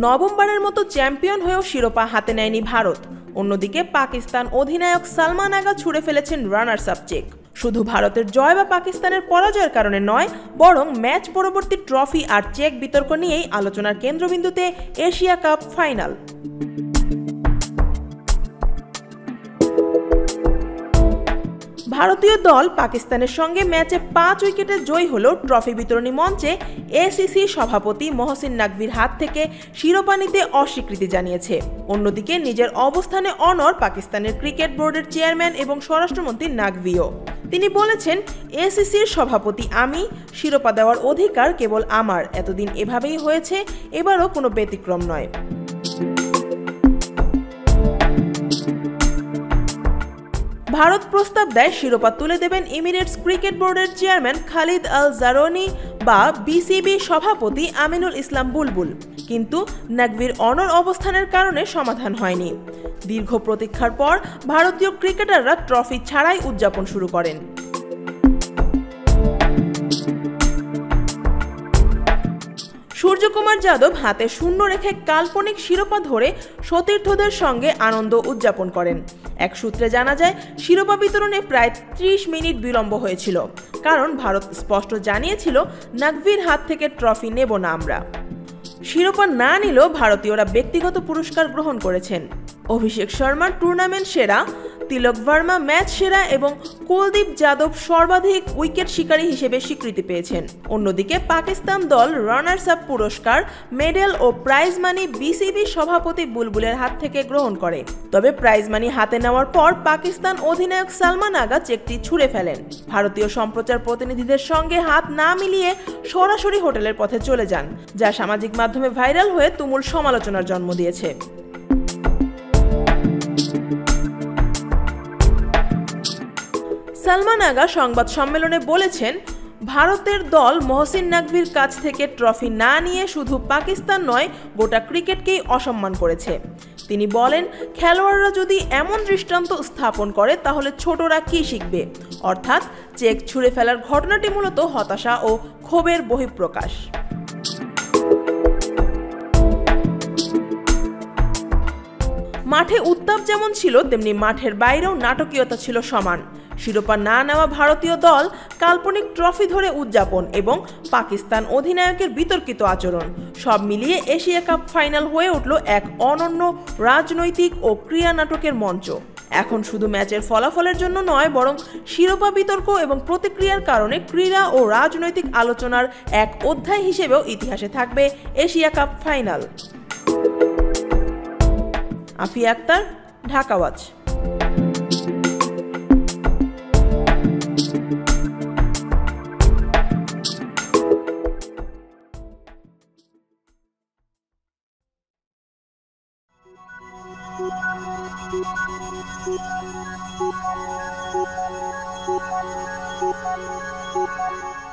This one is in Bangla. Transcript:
নবমবারের মতো চ্যাম্পিয়ন হয়েও শিরোপা হাতে নেয়নি ভারত। অন্যদিকে পাকিস্তান অধিনায়ক সালমান আগা ছুঁড়ে ফেলেছেন রানার্স আপ চেক। শুধু ভারতের জয় বা পাকিস্তানের পরাজয়ের কারণে নয়, বরং ম্যাচ পরবর্তী ট্রফি আর চেক বিতর্ক নিয়েই আলোচনার কেন্দ্রবিন্দুতে এশিয়া কাপ ফাইনাল। ভারতীয় দল পাকিস্তানের সঙ্গে ম্যাচে 5 উইকেটে জয়ী হলেও ট্রফি বিতরণী মঞ্চে এসিসি সভাপতি মহসিন নাকভির হাত থেকে শিরোপা নিতে অস্বীকৃতি জানিয়েছে। অন্যদিকে নিজের অবস্থানে অনড় পাকিস্তানের ক্রিকেট বোর্ডের চেয়ারম্যান এবং স্বরাষ্ট্রমন্ত্রী নাকভিও। তিনি বলেছেন, এসিসির সভাপতি আমি, শিরোপা দেওয়ার অধিকার কেবল আমার, এতদিন এভাবেই হয়েছে, এবারও কোনো ব্যতিক্রম নয়। ভারত প্রস্তাব দেয় শিরোপা তুলে দেবেন এমিরেটস ক্রিকেট বোর্ডের চেয়ারম্যান খালিদ আল জারোনি বা বিসিবি সভাপতি আমিনুল ইসলাম বুলবুল, কিন্তু নাকভির অনড় অবস্থানের কারণে সমাধান হয়নি। দীর্ঘ প্রতীক্ষার পর ভারতীয় ক্রিকেটাররা ট্রফি ছাড়াই উদযাপন শুরু করেন। সূর্যকুমার যাদব হাতে শূন্য রেখে কাল্পনিক শিরোপা ধরে সতীর্থদের সঙ্গে আনন্দ উদযাপন করেন। এক সূত্রে জানা যায়, শিরোপা বিতরণে প্রায় 30 মিনিট বিলম্ব হয়েছিল, কারণ ভারত স্পষ্ট জানিয়েছিল নাকভির হাত থেকে ট্রফি নেব না আমরা। শিরোপা না নিলেও ভারতীয়রা ব্যক্তিগত পুরস্কার গ্রহণ করেছেন। অভিষেক শর্মা টুর্নামেন্ট সেরা, তিলক ভার্মা ম্যাচ সেরা এবং কুলদীপ যাদব সর্বাধিক উইকেট শিকারী হিসেবে স্বীকৃতি পেয়েছেন। অন্যদিকে পাকিস্তান দল রানার্স আপ পুরস্কার, মেডেল ও প্রাইজ মানি বিসিবি সভাপতি বুলবুলের হাত থেকে গ্রহণ করে। তবে প্রাইজ মানি হাতে নেওয়ার পর পাকিস্তান অধিনায়ক সালমান আগা চেকটি ছুঁড়ে ফেলেন। ভারতীয় সম্প্রচার প্রতিনিধিদের সঙ্গে হাত না মিলিয়ে সরাসরি হোটেলের পথে চলে যান, যা সামাজিক মাধ্যমে ভাইরাল হয়ে তুমুল সমালোচনার জন্ম দিয়েছে। সালমান আগা সংবাদ সম্মেলনে বলেছেন, ভারতের দল মহসিন নাকভির কাছ থেকে ট্রফি না নিয়ে শুধু পাকিস্তান নয়, গোটা ক্রিকেটকেই অসম্মান করেছে। তিনি বলেন, খেলোয়াড়রা যদি এমন দৃষ্টান্ত স্থাপন করে তাহলে ছোটরা কি শিখবে? অর্থাৎ চেক ছুঁড়ে ফেলার ঘটনাটি মূলত হতাশা ও ক্ষোভের বহিঃপ্রকাশ। মাঠে উত্তাপ যেমন ছিল, তেমনি মাঠের বাইরেও নাটকীয়তা ছিল সমান। শিরোপা না নেওয়া ভারতীয় দল, কাল্পনিক ট্রফি ধরে উদযাপন এবং পাকিস্তান অধিনায়কের বিতর্কিত আচরণ, সব মিলিয়ে এশিয়া কাপ ফাইনাল হয়ে উঠল এক অনন্য রাজনৈতিক ও ক্রীড়া নাটকের মঞ্চ। এখন শুধু ম্যাচের ফলাফলের জন্য নয়, বরং শিরোপা বিতর্ক এবং প্রতিক্রিয়ার কারণে ক্রীড়া ও রাজনৈতিক আলোচনার এক অধ্যায় হিসেবেও ইতিহাসে থাকবে Asia cup final. Afia Akhtar, Dhaka watch. Thank you.